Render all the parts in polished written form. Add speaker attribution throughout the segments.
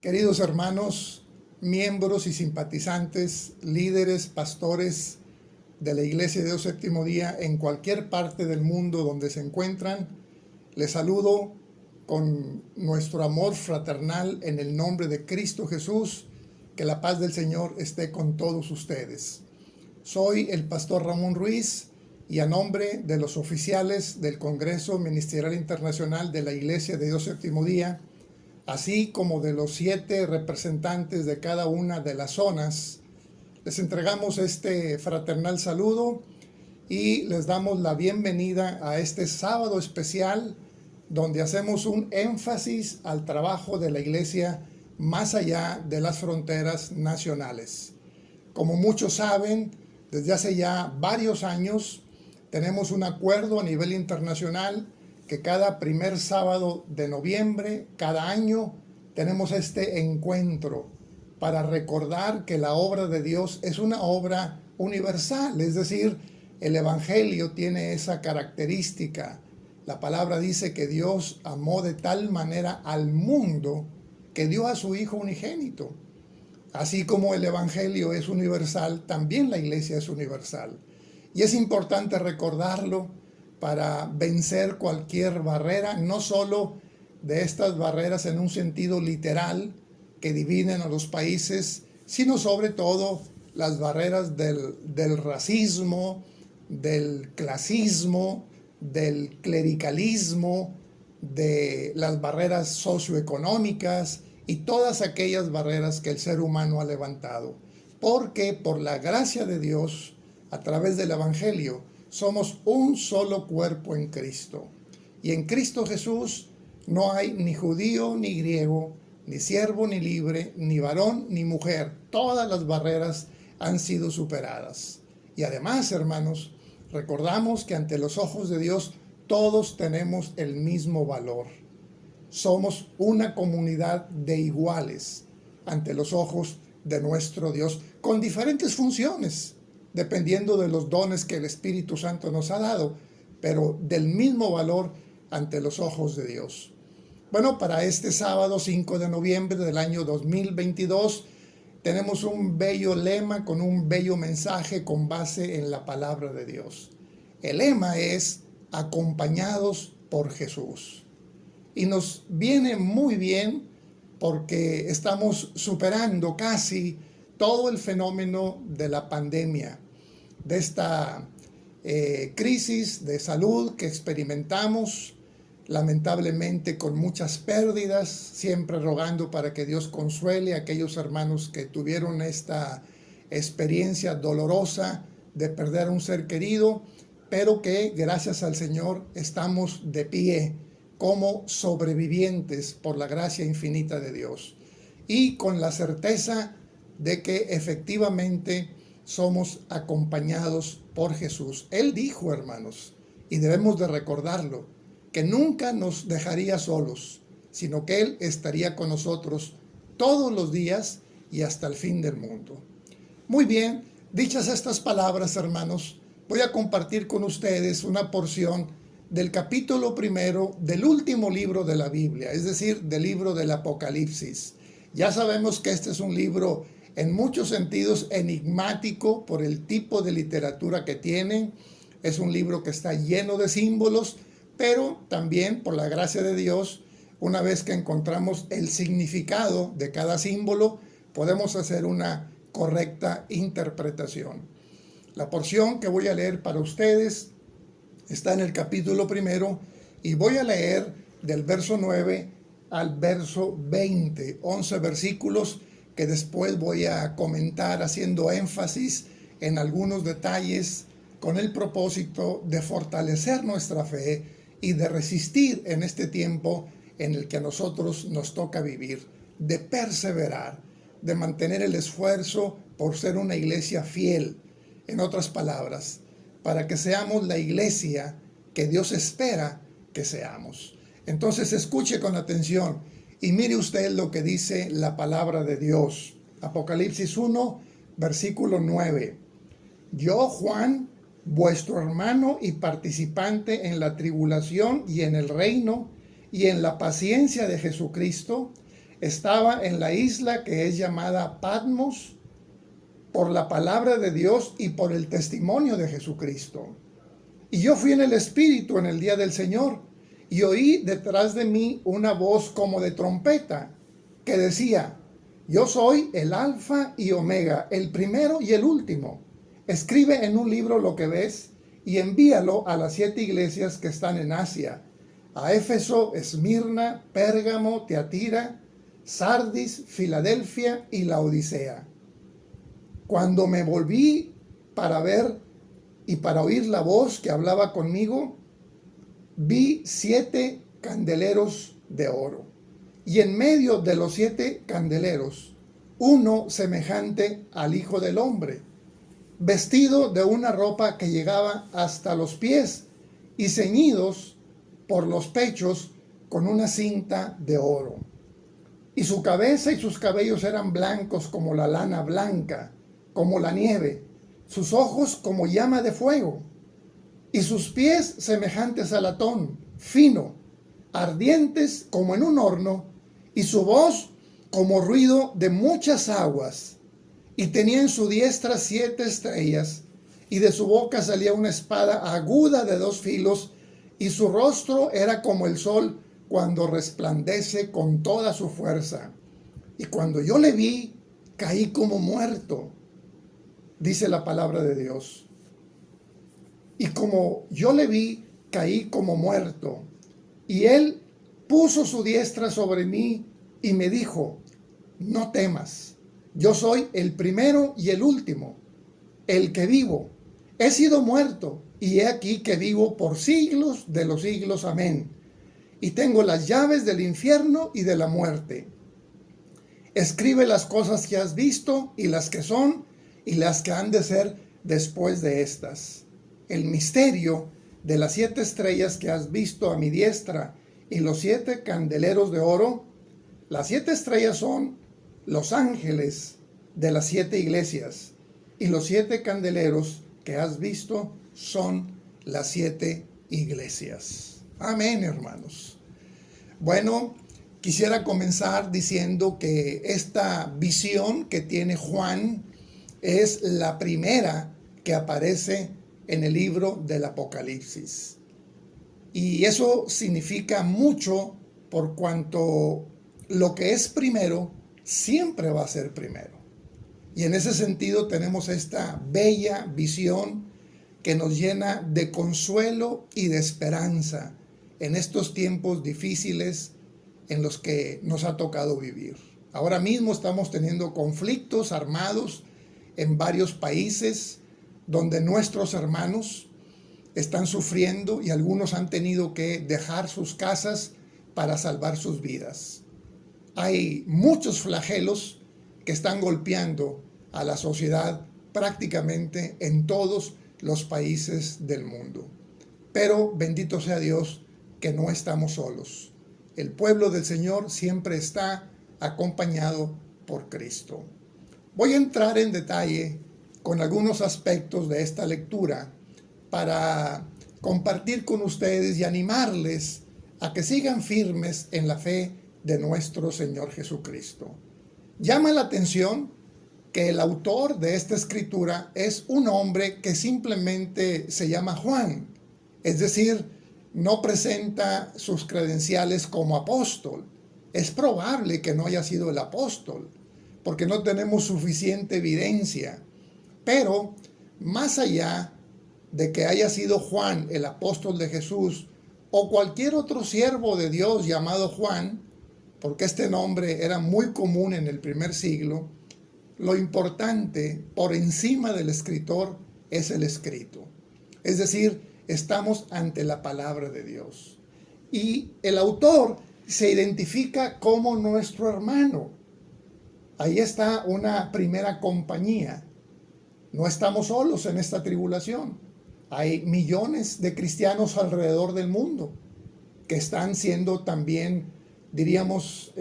Speaker 1: Queridos hermanos, miembros y simpatizantes, líderes, pastores de la Iglesia de Dios Séptimo Día en cualquier parte del mundo donde se encuentran, les saludo con nuestro amor fraternal en el nombre de Cristo Jesús. Que la paz del Señor esté con todos ustedes. Soy el pastor Ramón Ruiz y a nombre de los oficiales del Congreso Ministerial Internacional de la Iglesia de Dios Séptimo Día, así como de los 7 representantes de cada una de las zonas, les entregamos este fraternal saludo y les damos la bienvenida a este sábado especial donde hacemos un énfasis al trabajo de la Iglesia más allá de las fronteras nacionales. Como muchos saben, desde hace ya varios años tenemos un acuerdo a nivel internacional que cada primer sábado de noviembre, cada año, tenemos este encuentro para recordar que la obra de Dios es una obra universal, es decir, el Evangelio tiene esa característica. La palabra dice que Dios amó de tal manera al mundo que dio a su Hijo unigénito. Así como el Evangelio es universal, también la Iglesia es universal. Y es importante recordarlo para vencer cualquier barrera, no solo de estas barreras en un sentido literal que dividen a los países, sino sobre todo las barreras del racismo, del clasismo, del clericalismo, de las barreras socioeconómicas y todas aquellas barreras que el ser humano ha levantado. Porque por la gracia de Dios, a través del Evangelio, somos un solo cuerpo en Cristo. Y en Cristo Jesús no hay ni judío ni griego, ni siervo ni libre, ni varón ni mujer. Todas las barreras han sido superadas. Y además, hermanos, recordamos que ante los ojos de Dios todos tenemos el mismo valor. Somos una comunidad de iguales ante los ojos de nuestro Dios, con diferentes funciones, dependiendo de los dones que el Espíritu Santo nos ha dado, pero del mismo valor ante los ojos de Dios. Bueno, para este sábado 5 de noviembre del año 2022 tenemos un bello lema con un bello mensaje con base en la palabra de Dios. El lema es acompañados por Jesús. Y nos viene muy bien porque estamos superando casi todo el fenómeno de la pandemia, de esta crisis de salud que experimentamos, lamentablemente con muchas pérdidas, siempre rogando para que Dios consuele a aquellos hermanos que tuvieron esta experiencia dolorosa de perder a un ser querido, pero que gracias al Señor estamos de pie como sobrevivientes por la gracia infinita de Dios y con la certeza de que efectivamente somos acompañados por Jesús. Él dijo, hermanos, y debemos de recordarlo, que nunca nos dejaría solos, sino que Él estaría con nosotros todos los días y hasta el fin del mundo. Muy bien, dichas estas palabras, hermanos, voy a compartir con ustedes una porción del capítulo 1 del último libro de la Biblia, es decir, del libro del Apocalipsis. Ya sabemos que este es un libro en muchos sentidos enigmático por el tipo de literatura que tiene. Es un libro que está lleno de símbolos, pero también por la gracia de Dios, una vez que encontramos el significado de cada símbolo, podemos hacer una correcta interpretación. La porción que voy a leer para ustedes está en el capítulo 1 y voy a leer del verso 9 al verso 20, 11 versículos que después voy a comentar haciendo énfasis en algunos detalles con el propósito de fortalecer nuestra fe y de resistir en este tiempo en el que a nosotros nos toca vivir, de perseverar, de mantener el esfuerzo por ser una iglesia fiel, en otras palabras, para que seamos la iglesia que Dios espera que seamos. Entonces escuche con atención y mire usted lo que dice la palabra de Dios. Apocalipsis 1, versículo 9. Yo, Juan, vuestro hermano y participante en la tribulación y en el reino y en la paciencia de Jesucristo, estaba en la isla que es llamada Patmos por la palabra de Dios y por el testimonio de Jesucristo. Y yo fui en el Espíritu en el día del Señor y oí detrás de mí una voz como de trompeta que decía: yo soy el Alfa y Omega, el primero y el último. Escribe en un libro lo que ves y envíalo a las 7 iglesias que están en Asia: a Éfeso, Esmirna, Pérgamo, Teatira, Sardis, Filadelfia y Laodicea. Cuando me volví para ver y para oír la voz que hablaba conmigo, vi 7 candeleros de oro, y en medio de los 7 candeleros, uno semejante al Hijo del Hombre, vestido de una ropa que llegaba hasta los pies y ceñidos por los pechos con una cinta de oro. Y su cabeza y sus cabellos eran blancos como la lana blanca, como la nieve, sus ojos como llama de fuego, y sus pies semejantes a latón, fino, ardientes como en un horno, y su voz como ruido de muchas aguas. Y tenía en su diestra 7 estrellas, y de su boca salía una espada aguda de 2 filos, y su rostro era como el sol cuando resplandece con toda su fuerza. Y cuando yo le vi, caí como muerto, dice la palabra de Dios. Y como yo le vi, caí como muerto. Y él puso su diestra sobre mí y me dijo: no temas, yo soy el primero y el último, el que vivo. He sido muerto, y he aquí que vivo por siglos de los siglos. Amén. Y tengo las llaves del infierno y de la muerte. Escribe las cosas que has visto, y las que son, y las que han de ser después de estas. El misterio de las 7 estrellas que has visto a mi diestra y los 7 candeleros de oro. Las 7 estrellas son los ángeles de las 7 iglesias, y los 7 candeleros que has visto son las 7 iglesias. Amén, hermanos. Bueno, quisiera comenzar diciendo que esta visión que tiene Juan es la primera que aparece en el libro del Apocalipsis. Y eso significa mucho, por cuanto lo que es primero siempre va a ser primero. Y en ese sentido tenemos esta bella visión que nos llena de consuelo y de esperanza en estos tiempos difíciles en los que nos ha tocado vivir. Ahora mismo estamos teniendo conflictos armados en varios países donde nuestros hermanos están sufriendo, y algunos han tenido que dejar sus casas para salvar sus vidas. Hay muchos flagelos que están golpeando a la sociedad prácticamente en todos los países del mundo. Pero bendito sea Dios que no estamos solos. El pueblo del Señor siempre está acompañado por Cristo. Voy a entrar en detalle con algunos aspectos de esta lectura para compartir con ustedes y animarles a que sigan firmes en la fe de nuestro Señor Jesucristo. Llama la atención que el autor de esta escritura es un hombre que simplemente se llama Juan, es decir, no presenta sus credenciales como apóstol. Es probable que no haya sido el apóstol, porque no tenemos suficiente evidencia. Pero más allá de que haya sido Juan el apóstol de Jesús, o cualquier otro siervo de Dios llamado Juan, porque este nombre era muy común en el primer siglo, lo importante por encima del escritor es el escrito. Es decir, estamos ante la palabra de Dios. Y el autor se identifica como nuestro hermano. Ahí está una primera compañía. No estamos solos en esta tribulación. Hay millones de cristianos alrededor del mundo que están siendo también, diríamos,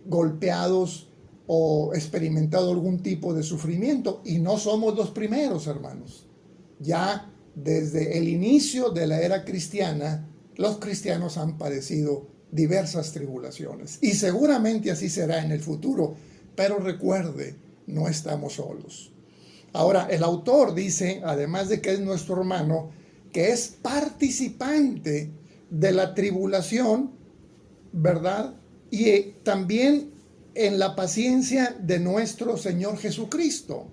Speaker 1: golpeados o experimentado algún tipo de sufrimiento. Y no somos los primeros, hermanos. Ya desde el inicio de la era cristiana, los cristianos han padecido diversas tribulaciones. Y seguramente así será en el futuro. Pero recuerde, no estamos solos. Ahora, el autor dice, además de que es nuestro hermano, que es participante de la tribulación, ¿verdad? Y también en la paciencia de nuestro Señor Jesucristo.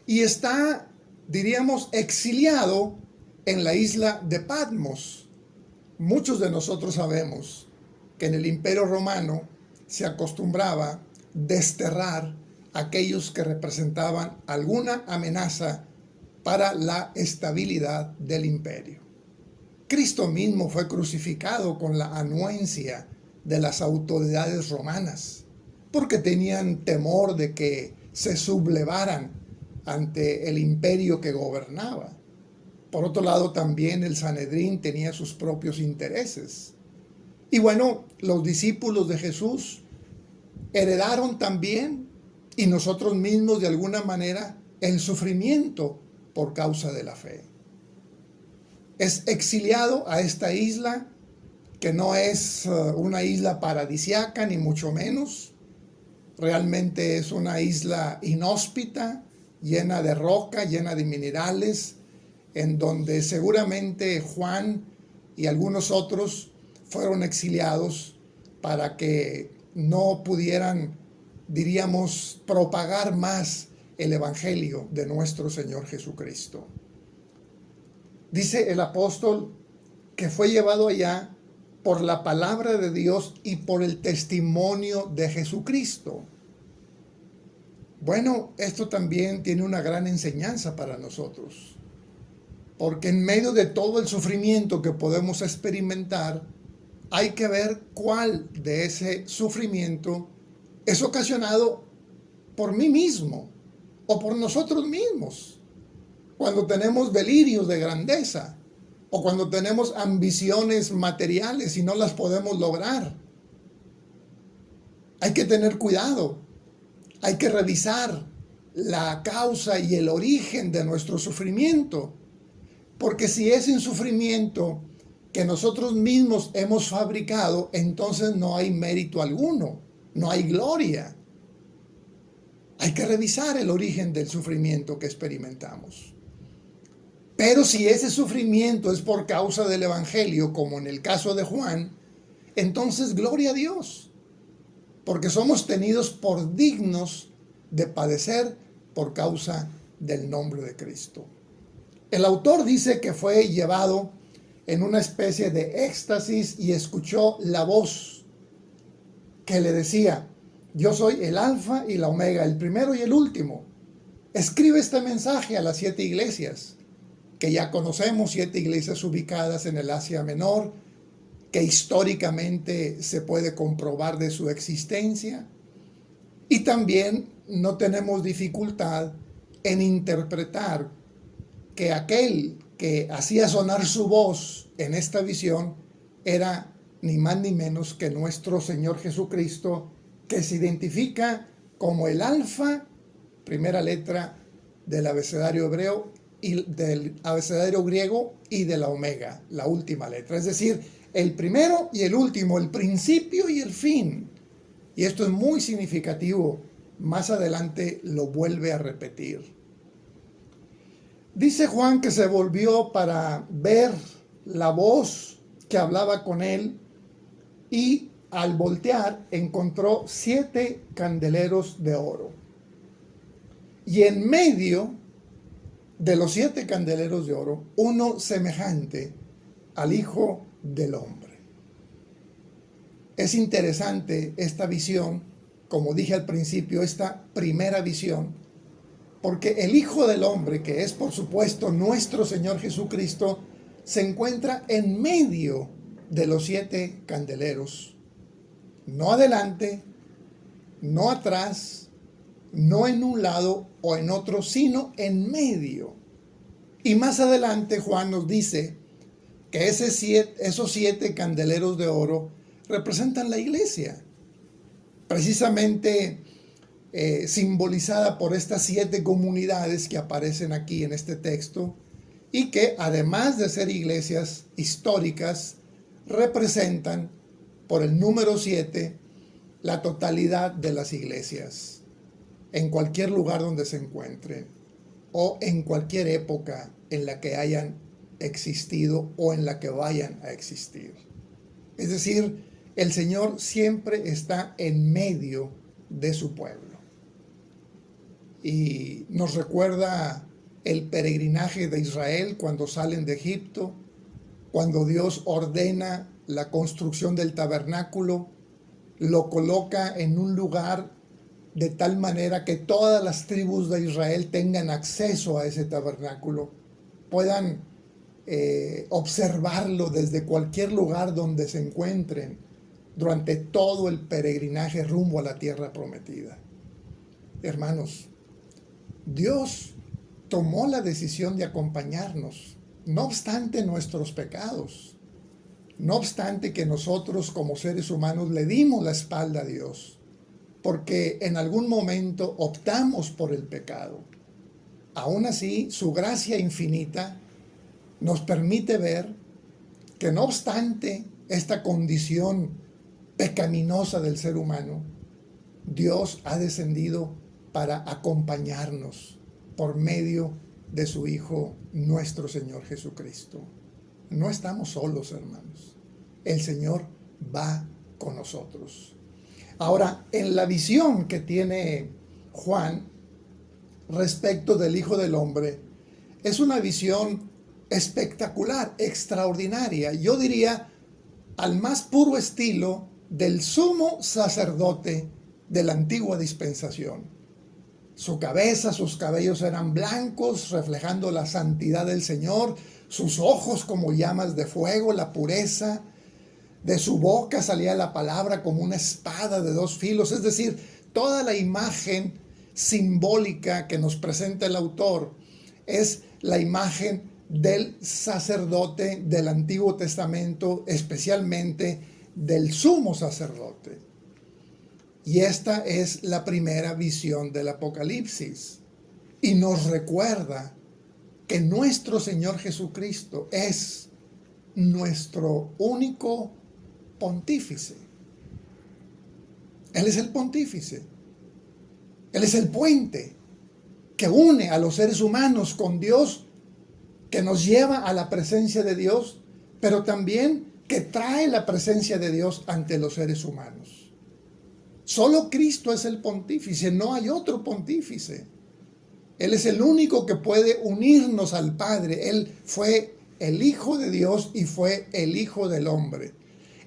Speaker 1: Y está, diríamos, exiliado en la isla de Patmos. Muchos de nosotros sabemos que en el Imperio Romano se acostumbraba desterrar a aquellos que representaban alguna amenaza para la estabilidad del imperio. Cristo mismo fue crucificado con la anuencia de las autoridades romanas, porque tenían temor de que se sublevaran ante el imperio que gobernaba. Por otro lado, también el Sanedrín tenía sus propios intereses. Y bueno, los discípulos de Jesús heredaron también, y nosotros mismos de alguna manera, el sufrimiento por causa de la fe. Es exiliado a esta isla, que no es una isla paradisiaca, ni mucho menos. Realmente es una isla inhóspita, llena de roca, llena de minerales, en donde seguramente Juan y algunos otros fueron exiliados para que no pudieran, diríamos, propagar más el evangelio de nuestro Señor Jesucristo. Dice el apóstol que fue llevado allá por la palabra de Dios y por el testimonio de Jesucristo. Bueno, esto también tiene una gran enseñanza para nosotros, porque en medio de todo el sufrimiento que podemos experimentar, hay que ver cuál de ese sufrimiento es ocasionado por mí mismo o por nosotros mismos. Cuando tenemos delirios de grandeza o cuando tenemos ambiciones materiales y no las podemos lograr. Hay que tener cuidado. Hay que revisar la causa y el origen de nuestro sufrimiento. Porque si es un sufrimiento que nosotros mismos hemos fabricado, entonces no hay mérito alguno, no hay gloria. Hay que revisar el origen del sufrimiento que experimentamos. Pero si ese sufrimiento es por causa del Evangelio, como en el caso de Juan, entonces gloria a Dios, porque somos tenidos por dignos de padecer por causa del nombre de Cristo. El autor dice que fue llevado en una especie de éxtasis y escuchó la voz que le decía: yo soy el alfa y la omega, el primero y el último. Escribe este mensaje a las 7 iglesias, que ya conocemos, 7 iglesias ubicadas en el Asia Menor, que históricamente se puede comprobar de su existencia. Y también no tenemos dificultad en interpretar que aquel que hacía sonar su voz en esta visión era ni más ni menos que nuestro Señor Jesucristo, que se identifica como el alfa, primera letra del abecedario hebreo, y del abecedario griego, y de la omega, la última letra. Es decir, el primero y el último, el principio y el fin. Y esto es muy significativo. Más adelante lo vuelve a repetir. Dice Juan que se volvió para ver la voz que hablaba con él, y al voltear encontró 7 candeleros de oro. Y en medio de los 7 candeleros de oro, uno semejante al Hijo del Hombre. Es interesante esta visión, como dije al principio, esta primera visión, porque el Hijo del Hombre, que es por supuesto nuestro Señor Jesucristo, se encuentra en medio de los 7 candeleros. No adelante, no atrás, no en un lado o en otro, sino en medio. Y más adelante Juan nos dice que esos 7 candeleros de oro representan la iglesia, precisamente simbolizada por estas 7 comunidades que aparecen aquí en este texto, y que además de ser iglesias históricas, representan, por el número 7, la totalidad de las iglesias, en cualquier lugar donde se encuentren, o en cualquier época en la que hayan existido o en la que vayan a existir. Es decir, el Señor siempre está en medio de su pueblo. Y nos recuerda el peregrinaje de Israel cuando salen de Egipto, cuando Dios ordena la construcción del tabernáculo, lo coloca en un lugar de tal manera que todas las tribus de Israel tengan acceso a ese tabernáculo, puedan observarlo desde cualquier lugar donde se encuentren durante todo el peregrinaje rumbo a la tierra prometida. Hermanos, Dios tomó la decisión de acompañarnos, no obstante nuestros pecados, no obstante que nosotros como seres humanos le dimos la espalda a Dios, porque en algún momento optamos por el pecado. Aún así, su gracia infinita nos permite ver que no obstante esta condición pecaminosa del ser humano, Dios ha descendido para acompañarnos por medio de su Hijo, nuestro Señor Jesucristo. No estamos solos, hermanos. El Señor va con nosotros. Ahora, en la visión que tiene Juan respecto del Hijo del Hombre, es una visión espectacular, extraordinaria. Yo diría al más puro estilo del sumo sacerdote de la antigua dispensación. Su cabeza, sus cabellos eran blancos, reflejando la santidad del Señor, sus ojos como llamas de fuego, la pureza. De su boca salía la palabra como una espada de dos filos, es decir, toda la imagen simbólica que nos presenta el autor es la imagen del sacerdote del Antiguo Testamento, especialmente del sumo sacerdote. Y esta es la primera visión del Apocalipsis. Y nos recuerda que nuestro Señor Jesucristo es nuestro único pontífice. Él es el pontífice. Él es el puente que une a los seres humanos con Dios, que nos lleva a la presencia de Dios, pero también que trae la presencia de Dios ante los seres humanos. Solo Cristo es el pontífice, no hay otro pontífice. Él es el único que puede unirnos al Padre. Él fue el Hijo de Dios y fue el Hijo del hombre.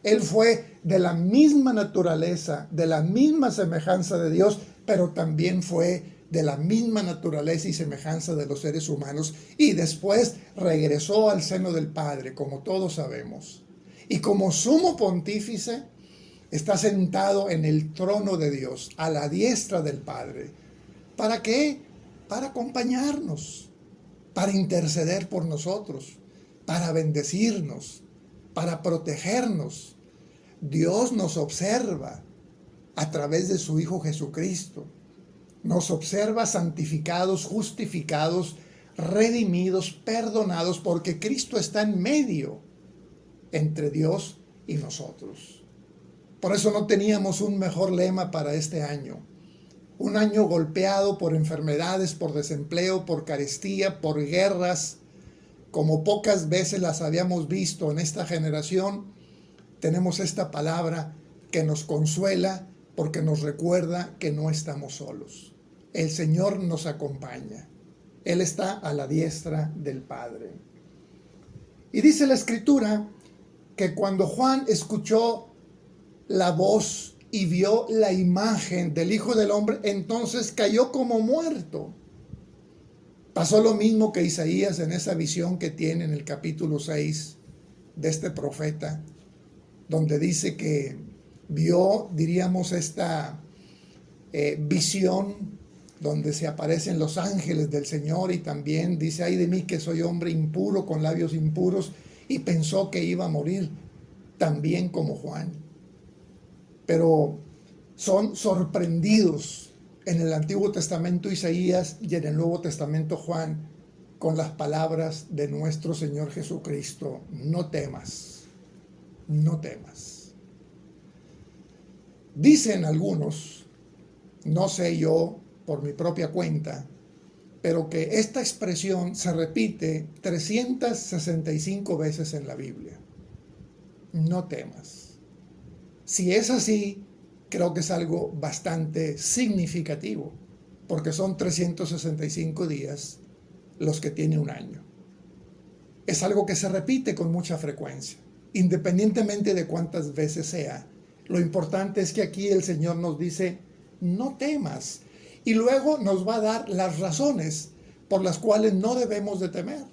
Speaker 1: Él fue de la misma naturaleza, de la misma semejanza de Dios, pero también fue de la misma naturaleza y semejanza de los seres humanos. Y después regresó al seno del Padre, como todos sabemos. Y como sumo pontífice, está sentado en el trono de Dios, a la diestra del Padre. ¿Para qué? Para acompañarnos, para interceder por nosotros, para bendecirnos, para protegernos. Dios nos observa a través de su Hijo Jesucristo. Nos observa santificados, justificados, redimidos, perdonados, porque Cristo está en medio entre Dios y nosotros. Por eso no teníamos un mejor lema para este año. Un año golpeado por enfermedades, por desempleo, por carestía, por guerras, como pocas veces las habíamos visto en esta generación. Tenemos esta palabra que nos consuela porque nos recuerda que no estamos solos. El Señor nos acompaña. Él está a la diestra del Padre. Y dice la Escritura que cuando Juan escuchó la voz y vio la imagen del Hijo del Hombre, entonces cayó como muerto. Pasó lo mismo que Isaías en esa visión que tiene en el capítulo 6 de este profeta, donde dice que vio, diríamos, esta visión donde se aparecen los ángeles del Señor, y también dice: ay de mí que soy hombre impuro, con labios impuros, y pensó que iba a morir también como Juan. Pero son sorprendidos en el Antiguo Testamento Isaías y en el Nuevo Testamento Juan con las palabras de nuestro Señor Jesucristo: no temas, no temas. Dicen algunos, no sé yo por mi propia cuenta, pero que esta expresión se repite 365 veces en la Biblia. No temas. Si es así, creo que es algo bastante significativo, porque son 365 días los que tiene un año. Es algo que se repite con mucha frecuencia, independientemente de cuántas veces sea. Lo importante es que aquí el Señor nos dice, no temas. Y luego nos va a dar las razones por las cuales no debemos de temer.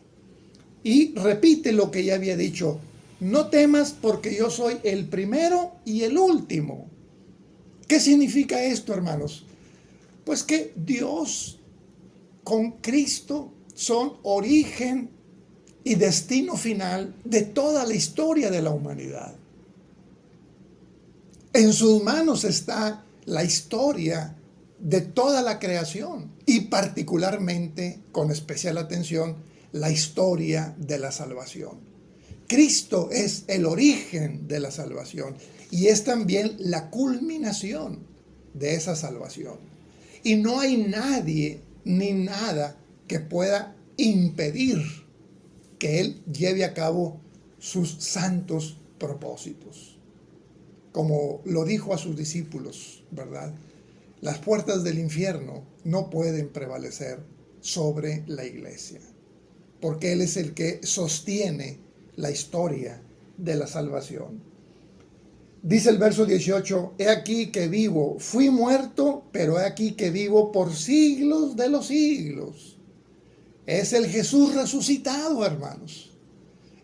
Speaker 1: Y repite lo que ya había dicho, no temas porque yo soy el primero y el último. ¿Qué significa esto, hermanos? Pues que Dios con Cristo son origen y destino final de toda la historia de la humanidad. En sus manos está la historia de toda la creación y particularmente, con especial atención, la historia de la salvación. Cristo es el origen de la salvación y es también la culminación de esa salvación. Y no hay nadie ni nada que pueda impedir que Él lleve a cabo sus santos propósitos. Como lo dijo a sus discípulos, ¿verdad? Las puertas del infierno no pueden prevalecer sobre la iglesia, porque Él es el que sostiene la historia de la salvación. Dice el verso 18, he aquí que vivo, fui muerto, pero he aquí que vivo por siglos de los siglos. Es el Jesús resucitado, hermanos,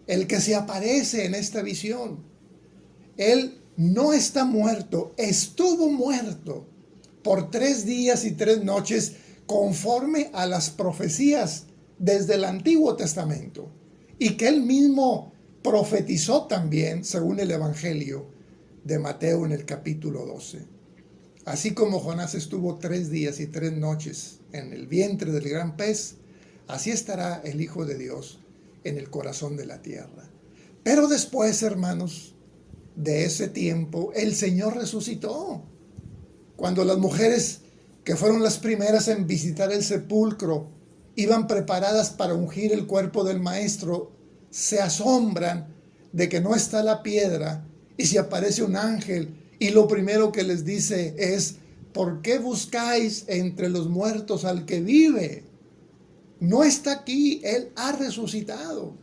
Speaker 1: el que se aparece en esta visión. Él no está muerto, estuvo muerto por 3 días y 3 noches conforme a las profecías desde el Antiguo Testamento y que él mismo profetizó también según el Evangelio de Mateo en el capítulo 12. Así como Jonás estuvo 3 días y 3 noches en el vientre del gran pez, así estará el Hijo de Dios en el corazón de la tierra. Pero después, hermanos, de ese tiempo, el Señor resucitó. Cuando las mujeres que fueron las primeras en visitar el sepulcro iban preparadas para ungir el cuerpo del Maestro, se asombran de que no está la piedra y se aparece un ángel y lo primero que les dice es, ¿por qué buscáis entre los muertos al que vive? No está aquí, Él ha resucitado.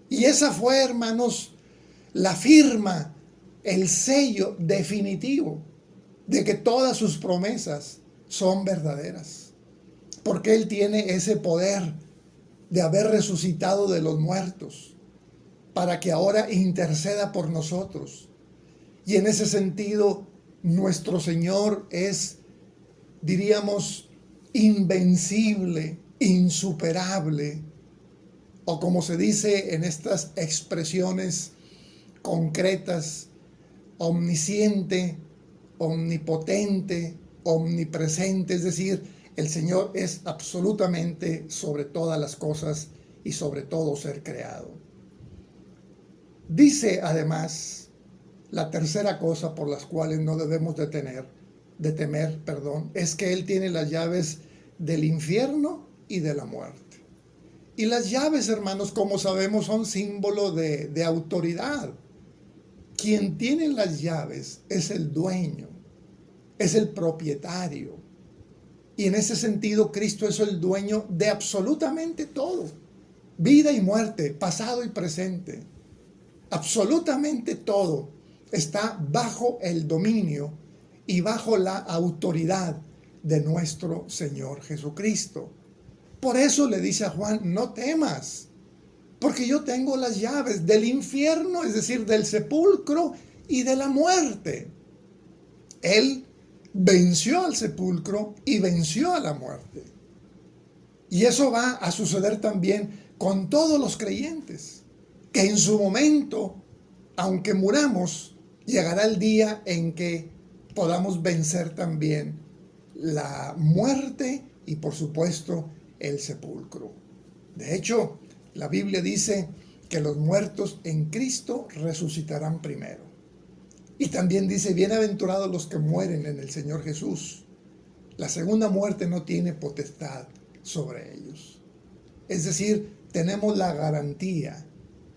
Speaker 1: Y esa fue, hermanos, la firma, el sello definitivo de que todas sus promesas son verdaderas. Porque Él tiene ese poder de haber resucitado de los muertos para que ahora interceda por nosotros. Y en ese sentido, nuestro Señor es, diríamos, invencible, insuperable, o como se dice en estas expresiones concretas, omnisciente, omnipotente, omnipresente, es decir, el Señor es absolutamente sobre todas las cosas y sobre todo ser creado. Dice además la tercera cosa por las cuales no debemos de temer, es que Él tiene las llaves del infierno y de la muerte. Y las llaves, hermanos, como sabemos, son símbolo de autoridad. Quien tiene las llaves es el dueño, es el propietario. Y en ese sentido, Cristo es el dueño de absolutamente todo. Vida y muerte, pasado y presente. Absolutamente todo está bajo el dominio y bajo la autoridad de nuestro Señor Jesucristo. Por eso le dice a Juan, no temas, porque yo tengo las llaves del infierno, es decir, del sepulcro y de la muerte. Él venció al sepulcro y venció a la muerte. Y eso va a suceder también con todos los creyentes, que en su momento, aunque muramos, llegará el día en que podamos vencer también la muerte y, por supuesto, el sepulcro. De hecho, la Biblia dice que los muertos en Cristo resucitarán primero. Y también dice, bienaventurados los que mueren en el Señor Jesús. La segunda muerte no tiene potestad sobre ellos. Es decir, tenemos la garantía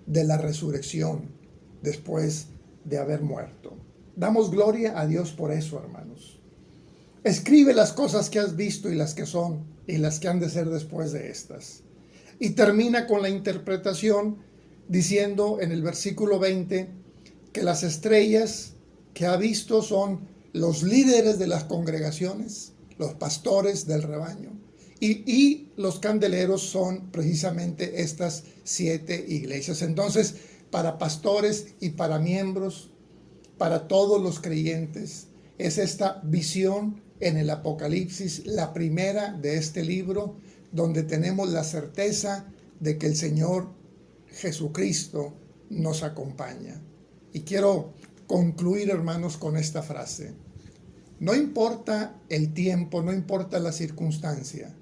Speaker 1: de la resurrección después de haber muerto. Damos gloria a Dios por eso, hermanos. Escribe las cosas que has visto y las que son y las que han de ser después de estas. Y termina con la interpretación diciendo en el versículo 20 que las estrellas que ha visto son los líderes de las congregaciones, los pastores del rebaño. Y los candeleros son precisamente estas 7 iglesias. Entonces, para pastores y para miembros, para todos los creyentes, es esta visión en el Apocalipsis, la primera de este libro, donde tenemos la certeza de que el Señor Jesucristo nos acompaña. Y quiero concluir, hermanos, con esta frase. No importa el tiempo, no importa la circunstancia,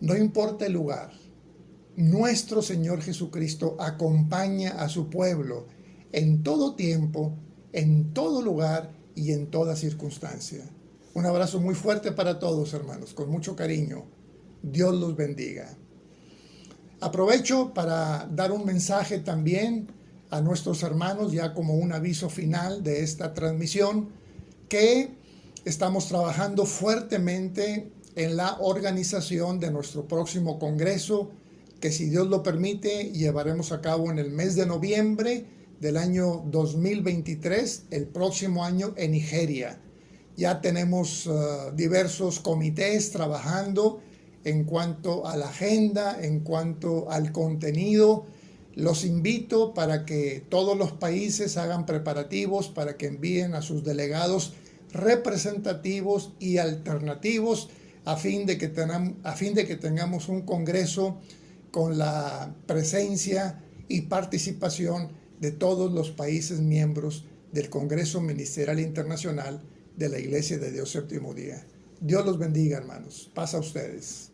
Speaker 1: no importa el lugar, nuestro Señor Jesucristo acompaña a su pueblo en todo tiempo, en todo lugar y en toda circunstancia. Un abrazo muy fuerte para todos, hermanos, con mucho cariño. Dios los bendiga. Aprovecho para dar un mensaje también a nuestros hermanos, ya como un aviso final de esta transmisión, que estamos trabajando fuertemente en la organización de nuestro próximo congreso, que si Dios lo permite, llevaremos a cabo en el mes de noviembre del año 2023, el próximo año en Nigeria. Ya tenemos diversos comités trabajando en cuanto a la agenda, en cuanto al contenido. Los invito para que todos los países hagan preparativos para que envíen a sus delegados representativos y alternativos a fin de que tengamos un congreso con la presencia y participación de todos los países miembros del Congreso Ministerial Internacional de la Iglesia de Dios Séptimo Día. Dios los bendiga, hermanos. Paz a ustedes.